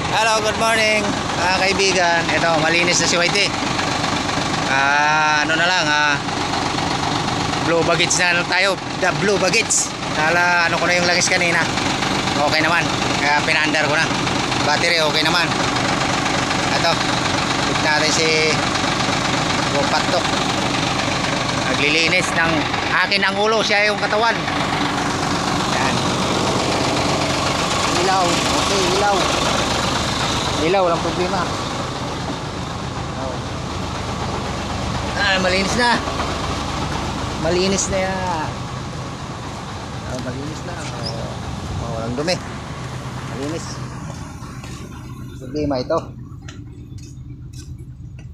Hello, good morning mga kaibigan. Ito, malinis na si Whitey. Ano na lang, blue baggage na lang tayo. The blue baggage. Ano ko na yung langis kanina. Okay naman. Kaya pinandar ko na. Battery okay naman. Ito, tignan natin si Patok. Naglilinis ng akin ang ulo. Siya yung katawan. Yan. Ilaw. Okay, ilaw. Ilaw, walang problema. Malinis na. Malinis na yan. Malinis na. Walang dumi. Malinis. Problema ito.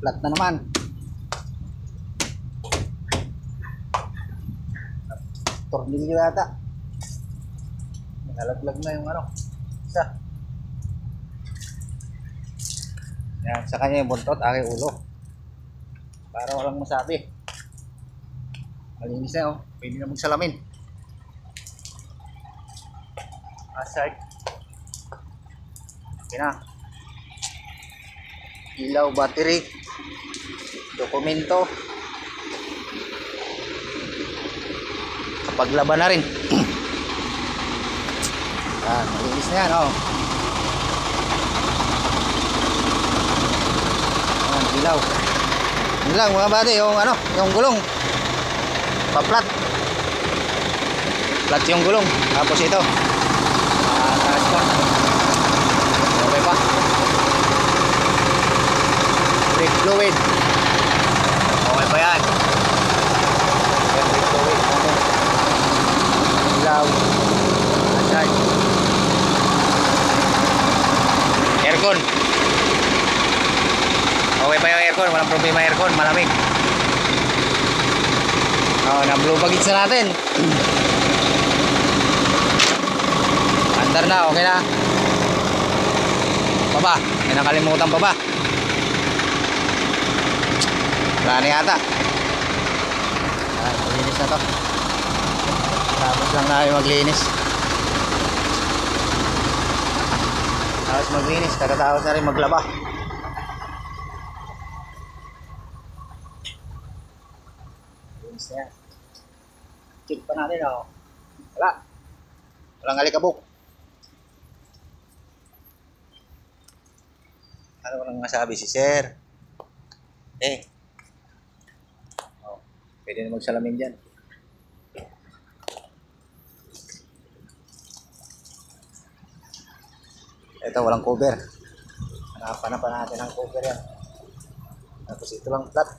Flat na naman. Tornilyo yata. Nalaglag na yung isa. Yan, sa kanya yung buntot, aking ulo. Para walang masabi. Malinis na, oh. Pwede na magsalamin. Aside. Okay na. Ilaw, battery, dokumento. Kapaglaban na rin. Yan, malinis na yan, oh. Ilaw. Yun lang mga bade, yung gulong. Pa-flat. Flat yung gulong. Tapos ito. Taas pa. Okay pa. Brake fluid. Okay pa yan. Yan, brake fluid. Ilaw. Aside. Aircon. Okay pa yung aircon, walang problema aircon, malamig. Na-blue baggage na natin. Andar na, okay na. Baba, may nakalimutan pa ba? Wala na yata. Maglinis na to. Tapos lang na maglinis. Tapos maglinis, katatapos na rin maglaba. Yan. Check pa natin, oh. Walang alikabok. Ano ko lang masabi si sir? Pwede na magsalamin dyan. Ito, walang cover. Hanapan na pa natin ang cover yan. Tapos ito lang flat.